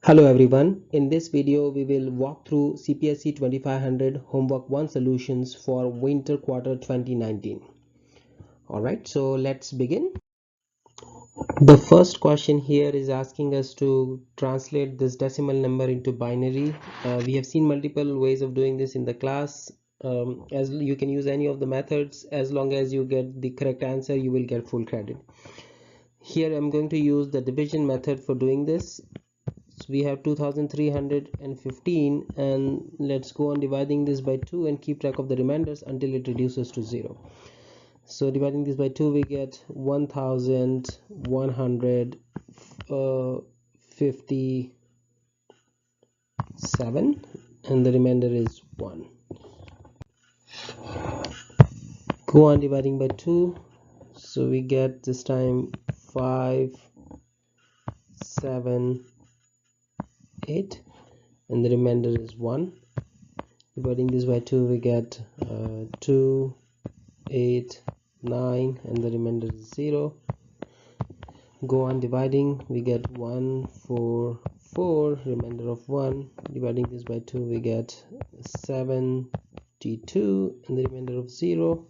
Hello everyone, in this video we will walk through CPSC 2500 Homework 1 solutions for winter quarter 2019. Alright, so let's begin. The first question here is asking us to translate this decimal number into binary. We have seen multiple ways of doing this in the class. As you can use any of the methods, as long as you get the correct answer you will get full credit. Here I'm going to use the division method for doing this. So we have 2315, and let's go on dividing this by 2 and keep track of the remainders until it reduces to 0. So dividing this by 2 we get 1157 and the remainder is 1. Go on dividing by 2, so we get this time 5 7 8 and the remainder is 1. Dividing this by 2 we get 2 8 9 and the remainder is 0. Go on dividing, we get 1 4 4, remainder of 1. Dividing this by 2 we get 72 and the remainder of 0.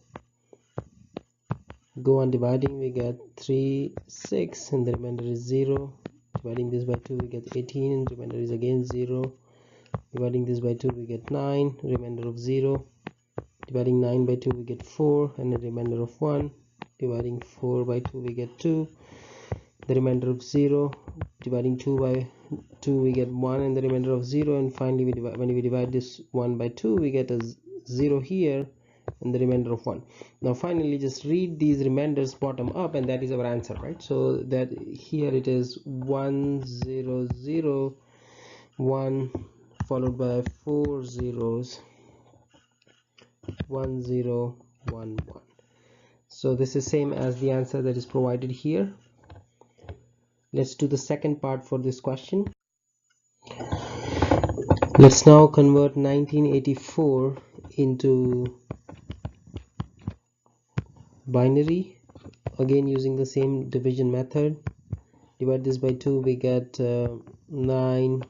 Go on dividing, we get 3 6 and the remainder is 0. Dividing this by 2 we get 18 and remainder is again 0. Dividing this by 2 we get 9, remainder of 0. Dividing 9 by 2 we get 4 and a remainder of 1. Dividing 4 by 2 we get 2, the remainder of 0. Dividing 2 by 2 we get 1 and the remainder of 0. And finally when we divide this 1 by 2 we get a 0 here and the remainder of 1. Now finally just read these remainders bottom up and that is our answer, right? So that here it is 1 0 0 1 followed by 4 zeros 1 0 1 1. So this is same as the answer that is provided here. Let's do the second part for this question. Let's now convert 1984 into binary, again using the same division method. Divide this by 2 we get 9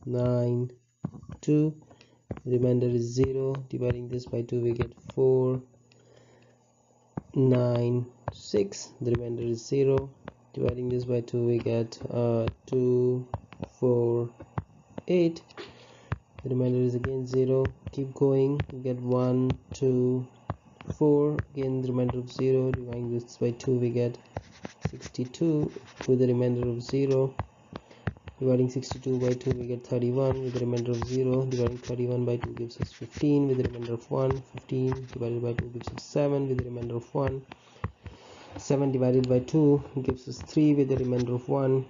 9 2, remainder is 0. Dividing this by 2 we get 4 9 6, the remainder is 0. Dividing this by 2 we get 2 4 8, the remainder is again 0. Keep going, we get 1 2 4, again the remainder of 0. Dividing this by 2 we get 62 with the remainder of 0. Dividing 62 by 2 we get 31 with the remainder of 0. Dividing 31 by 2 gives us 15 with the remainder of 1. 15 divided by 2 gives us 7 with the remainder of 1. 7 divided by 2 gives us 3 with the remainder of 1.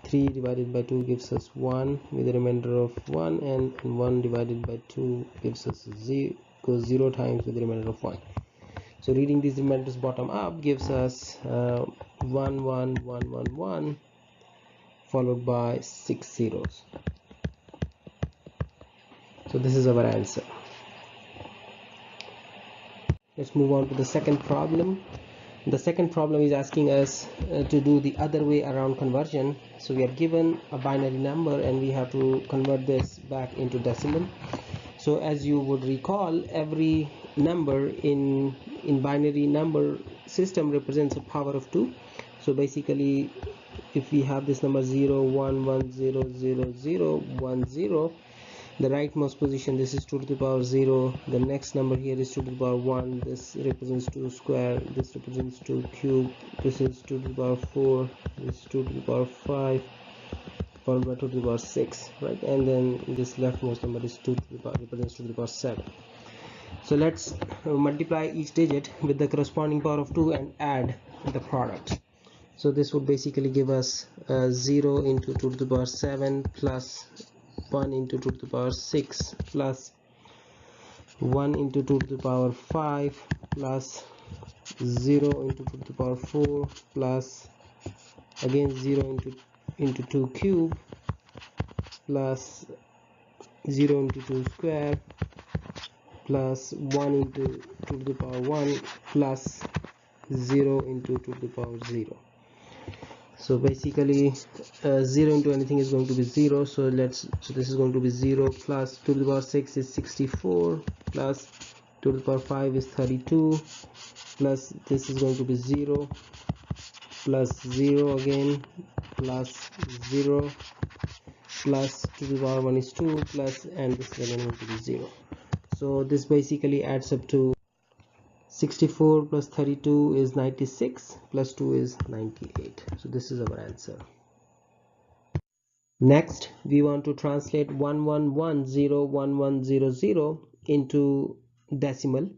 3 divided by 2 gives us 1 with the remainder of 1, and 1 divided by 2 gives us 0, goes 0 times with the remainder of 1. So reading these remainders bottom up gives us 1 1 1 1 1 followed by 6 zeros. So this is our answer. Let's move on to the second problem. The second problem is asking us to do the other way around conversion. So we are given a binary number and we have to convert this back into decimal. So as you would recall, every number in binary number system represents a power of 2. So basically if we have this number 0 1 1 0 0 0 1 0, the rightmost position, this is 2 to the power 0. The next number here is 2 to the power 1. This represents 2 square. This represents 2 cube. This is 2 to the power 4. This is 2 to the power 5 followed by 2 to the power 6, right? And then this leftmost number is 2 to the power, represents 2 to the power 7. So let's multiply each digit with the corresponding power of 2 and add the product. So this would basically give us 0 into 2 to the power 7 plus 1 into 2 to the power 6 plus 1 into 2 to the power 5 plus 0 into 2 to the power 4 plus again 0 into 2 cube plus 0 into 2 square plus 1 into 2 to the power 1 plus 0 into 2 to the power 0. So basically 0 into anything is going to be 0, so this is going to be 0 plus 2 to the power 6 is 64 plus 2 to the power 5 is 32 plus this is going to be 0 plus 0 again plus 0 plus 2 to the power 1 is 2 plus, and this is again going to be 0. So this basically adds up to 64 plus 32 is 96 plus 2 is 98. So this is our answer. Next, we want to translate 11101100 into decimal.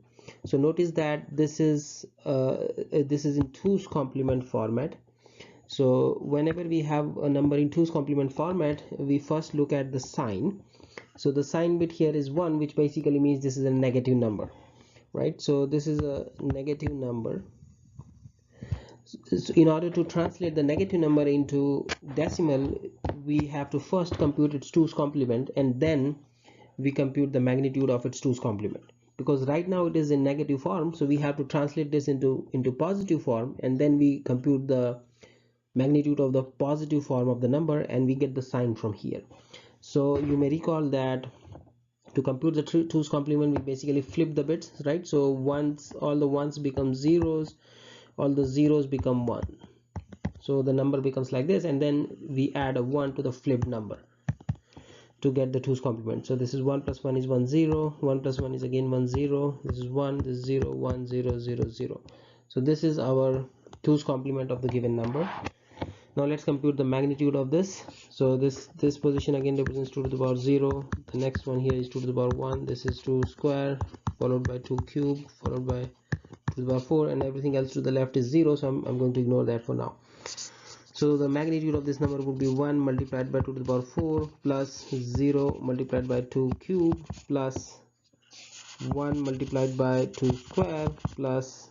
So notice that this is in 2's complement format. So whenever we have a number in 2's complement format, we first look at the sign. So the sign bit here is 1, which basically means this is a negative number, right? So this is a negative number. So in order to translate the negative number into decimal, we have to first compute its 2's complement, and then we compute the magnitude of its 2's complement. Because right now it is in negative form, so we have to translate this into positive form, and then we compute the magnitude of the positive form of the number, and we get the sign from here. So you may recall that to compute the 2's complement, we basically flip the bits, right? So once all the ones become zeros, all the zeros become 1, so the number becomes like this, and then we add a 1 to the flipped number to get the 2's complement. So this is 1 plus 1 is 1 0, 1 plus 1 is again 1 0, this is 1, this is 0 1 0 0 0. So this is our 2's complement of the given number. Now let's compute the magnitude of this. So this position again represents 2 to the power 0, the next one here is 2 to the power 1, this is 2 square followed by 2 cube followed by 2 to the power 4, and everything else to the left is 0, so I'm going to ignore that for now. So the magnitude of this number would be 1 multiplied by 2 to the power 4 plus 0 multiplied by 2 cube plus 1 multiplied by 2 square plus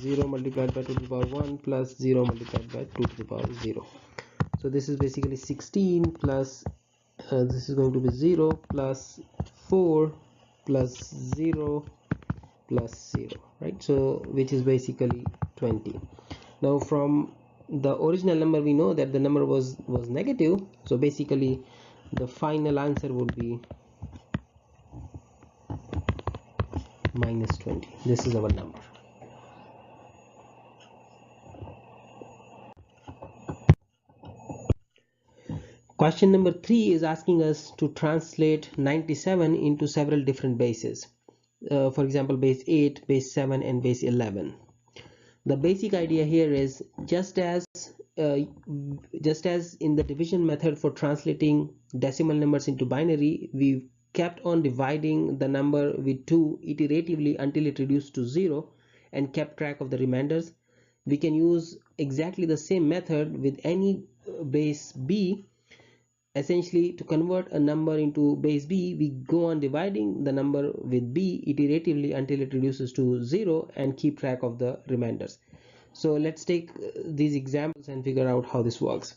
0 multiplied by 2 to the power 1 plus 0 multiplied by 2 to the power 0. So this is basically 16 plus this is going to be 0 plus 4 plus 0 plus 0, right? So which is basically 20. Now from the original number we know that the number was negative, so basically the final answer would be minus 20. This is our number. Question number 3 is asking us to translate 97 into several different bases. For example, base 8, base 7 and base 11. The basic idea here is just as in the division method for translating decimal numbers into binary, we kept on dividing the number with 2 iteratively until it reduced to 0 and kept track of the remainders. We can use exactly the same method with any base b. Essentially, to convert a number into base b, we go on dividing the number with b iteratively until it reduces to 0 and keep track of the remainders. So let's take these examples and figure out how this works.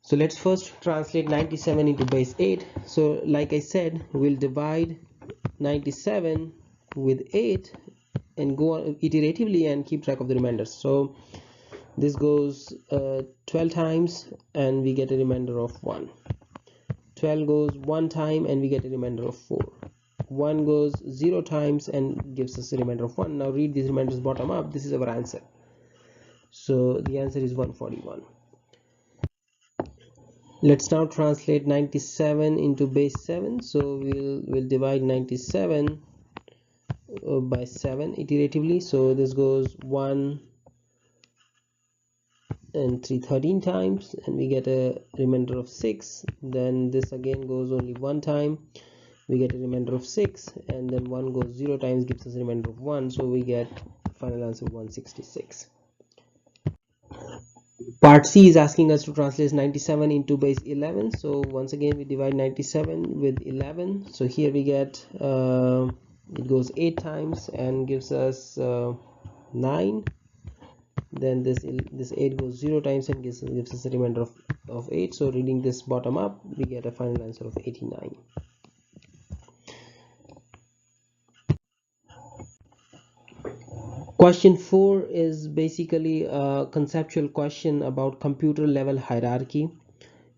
So let's first translate 97 into base 8. So like I said, we'll divide 97 with 8 and go on iteratively and keep track of the remainders. So this goes 12 times and we get a remainder of 1. 12 goes 1 time and we get a remainder of 4. 1 goes 0 times and gives us a remainder of 1. Now read these remainders bottom up. This is our answer. So the answer is 141. Let's now translate 97 into base 7. So we'll divide 97 by 7 iteratively. So this goes 1 and 3 13 times and we get a remainder of 6. Then this again goes only 1 time, we get a remainder of 6, and then 1 goes 0 times, gives us a remainder of 1, so we get final answer 166. Part C is asking us to translate 97 into base 11. So once again we divide 97 with 11. So here we get it goes 8 times and gives us 9. Then this 8 goes 0 times and gives us a remainder of 8. So reading this bottom up, we get a final answer of 89. Question 4 is basically a conceptual question about computer level hierarchy.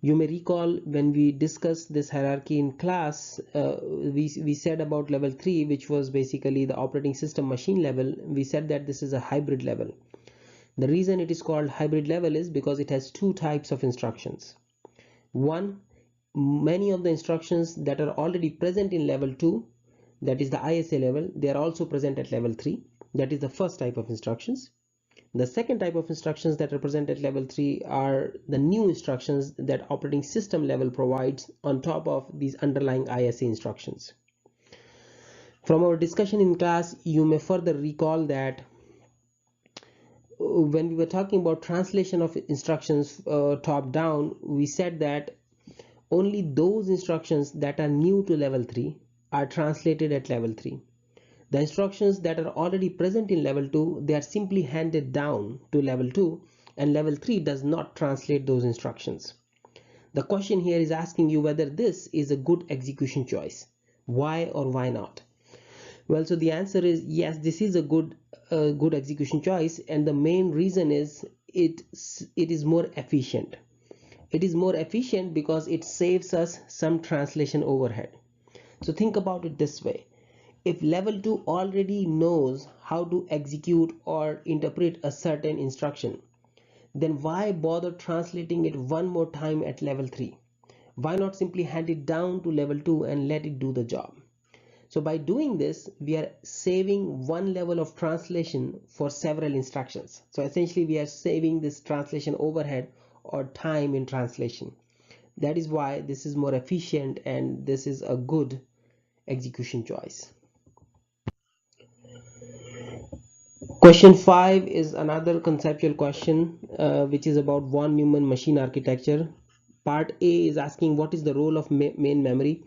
You may recall when we discussed this hierarchy in class, we said about level 3, which was basically the operating system machine level. We said that this is a hybrid level. The reason it is called hybrid level is because it has two types of instructions. One, many of the instructions that are already present in level 2, that is the ISA level, they are also present at level 3. That is the first type of instructions. The second type of instructions that are present at level 3 are the new instructions that operating system level provides on top of these underlying ISA instructions. From our discussion in class, you may further recall that when we were talking about translation of instructions top down, we said that only those instructions that are new to level 3 are translated at level 3. The instructions that are already present in level 2, they are simply handed down to level 2, and level 3 does not translate those instructions. The question here is asking you whether this is a good execution choice. Why or why not? Well, so the answer is yes, this is a good execution choice, and the main reason is it is more efficient. It is more efficient because it saves us some translation overhead. So think about it this way. If level 2 already knows how to execute or interpret a certain instruction, then why bother translating it one more time at level 3? Why not simply hand it down to level 2 and let it do the job? So by doing this, we are saving one level of translation for several instructions. So essentially we are saving this translation overhead or time in translation. That is why this is more efficient and this is a good execution choice. Question 5 is another conceptual question which is about von Neumann machine architecture. Part A is asking what is the role of main memory.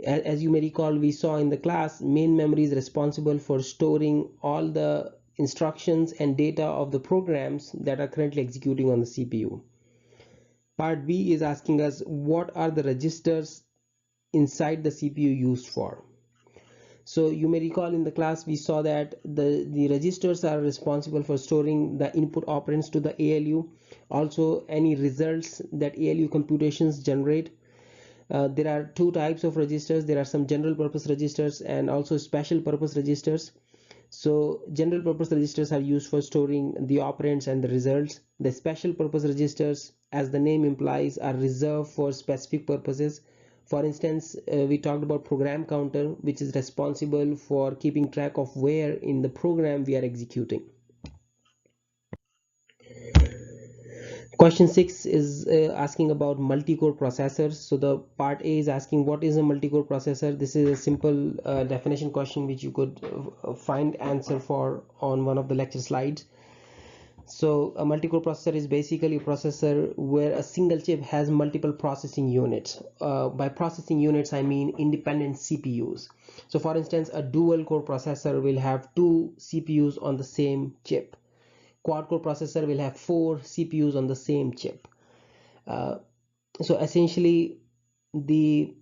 As you may recall, we saw in the class, main memory is responsible for storing all the instructions and data of the programs that are currently executing on the CPU. Part B is asking us what are the registers inside the CPU used for. So you may recall in the class we saw that the registers are responsible for storing the input operands to the ALU, also any results that ALU computations generate. There are two types of registers. There are some general purpose registers and also special purpose registers. So general purpose registers are used for storing the operands and the results. The special purpose registers, as the name implies, are reserved for specific purposes. For instance, we talked about program counter, which is responsible for keeping track of where in the program we are executing. Question 6 is asking about multi-core processors. So the part A is asking what is a multi-core processor. This is a simple definition question which you could find answer for on one of the lecture slides. So a multi-core processor is basically a processor where a single chip has multiple processing units. By processing units, I mean independent CPUs. So for instance, a dual core processor will have two CPUs on the same chip. Quad core processor will have 4 CPUs on the same chip. So essentially the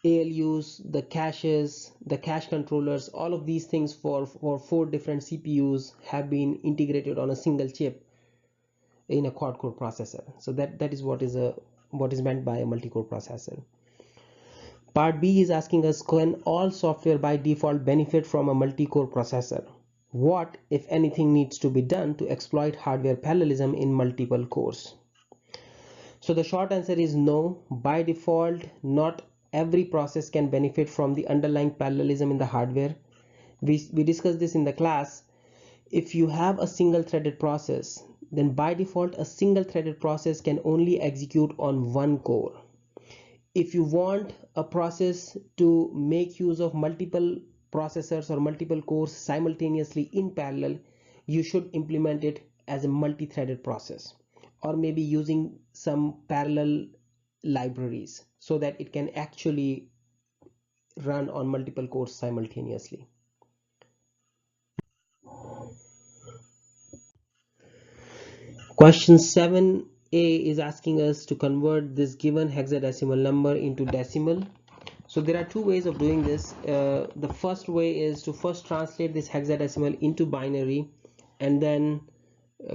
ALUs, the caches, the cache controllers, all of these things for 4 different CPUs have been integrated on a single chip in a quad core processor. So that is what is meant by a multi-core processor. Part B is asking us, can all software by default benefit from a multi-core processor? What, if anything, needs to be done to exploit hardware parallelism in multiple cores? So the short answer is no. By default, not every process can benefit from the underlying parallelism in the hardware. We discussed this in the class. If you have a single threaded process, then by default a single threaded process can only execute on one core. If you want a process to make use of multiple processors or multiple cores simultaneously in parallel, you should implement it as a multi-threaded process, or maybe using some parallel libraries so that it can actually run on multiple cores simultaneously. Question 7a is asking us to convert this given hexadecimal number into decimal. So there are two ways of doing this. The first way is to first translate this hexadecimal into binary and then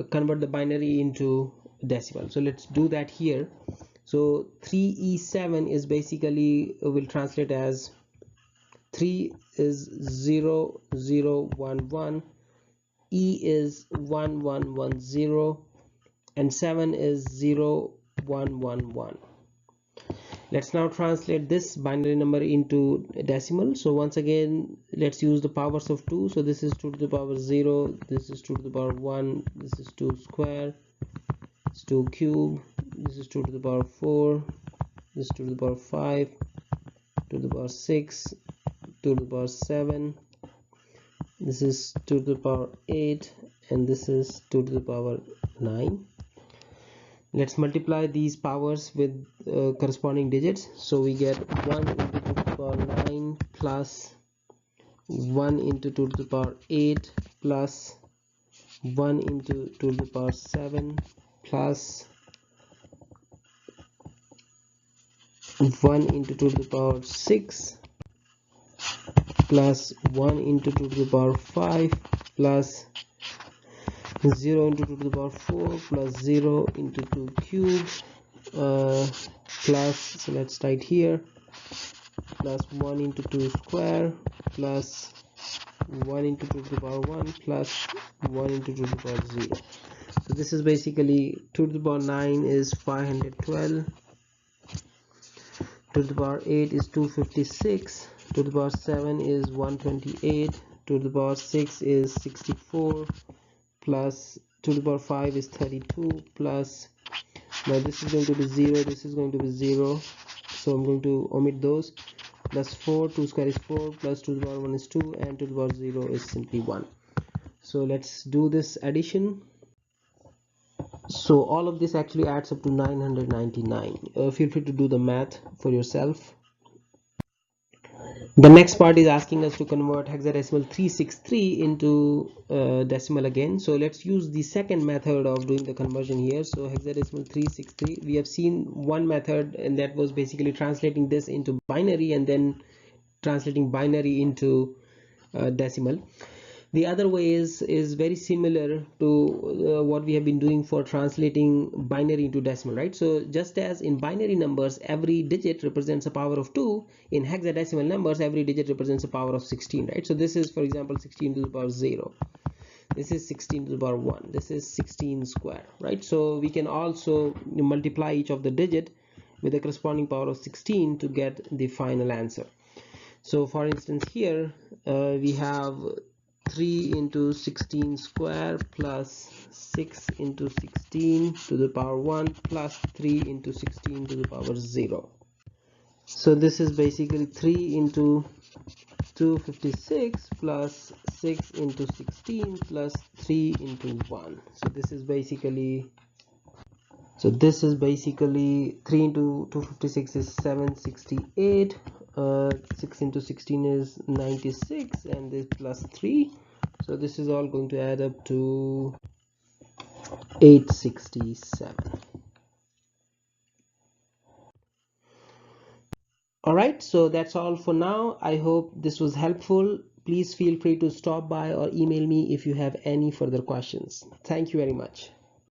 convert the binary into decimal. So let's do that here. So 3E7 is basically will translate as 3 is 0 0 1 1, E is 1 1 1 0, and 7 is 0 1 1 1. Let's now translate this binary number into decimal. So once again, let's use the powers of 2. So this is 2 to the power 0, this is 2 to the power 1, this is 2 square, it's 2 cube, this is 2 to the power 4, this is 2 to the power 5, 2 to the power 6, 2 to the power 7, this is 2 to the power 8, and this is 2 to the power 9. Let's multiply these powers with corresponding digits. So we get 1 into 2 to the power 9 plus 1 into 2 to the power 8 plus 1 into 2 to the power 7 plus 1 into 2 to the power 6 plus 1 into 2 to the power 5 plus 0 into 2 to the power 4 plus 0 into 2 cubed plus, so let's write here, plus 1 into 2 square plus 1 into 2 to the power 1 plus 1 into 2 to the power 0. So this is basically 2 to the power 9 is 512, 2 to the power 8 is 256, 2 to the power 7 is 128, 2 to the power 6 is 64, plus 2 to the power 5 is 32, plus, now this is going to be 0, this is going to be 0, so I'm going to omit those, plus 4, 2 square is 4, plus 2 to the power 1 is 2, and 2 to the power 0 is simply 1. So let's do this addition. So all of this actually adds up to 999. Feel free to do the math for yourself. The next part is asking us to convert hexadecimal 363 into decimal again. So let's use the second method of doing the conversion here. So hexadecimal 363, we have seen one method, and that was basically translating this into binary and then translating binary into decimal. The other way is very similar to what we have been doing for translating binary into decimal, right? So just as in binary numbers every digit represents a power of 2, in hexadecimal numbers every digit represents a power of 16, right? So this is, for example, 16 to the power 0, this is 16 to the power 1, this is 16 square, right? So we can also multiply each of the digit with the corresponding power of 16 to get the final answer. So for instance here we have 3 into 16 square plus 6 into 16 to the power 1 plus 3 into 16 to the power 0. So this is basically 3 into 256 plus 6 into 16 plus 3 into 1. So this is basically 3 into 256 is 768, 6 into 16 is 96, and this plus 3, so this is all going to add up to 867. Alright, so that's all for now. I hope this was helpful. Please feel free to stop by or email me if you have any further questions. Thank you very much.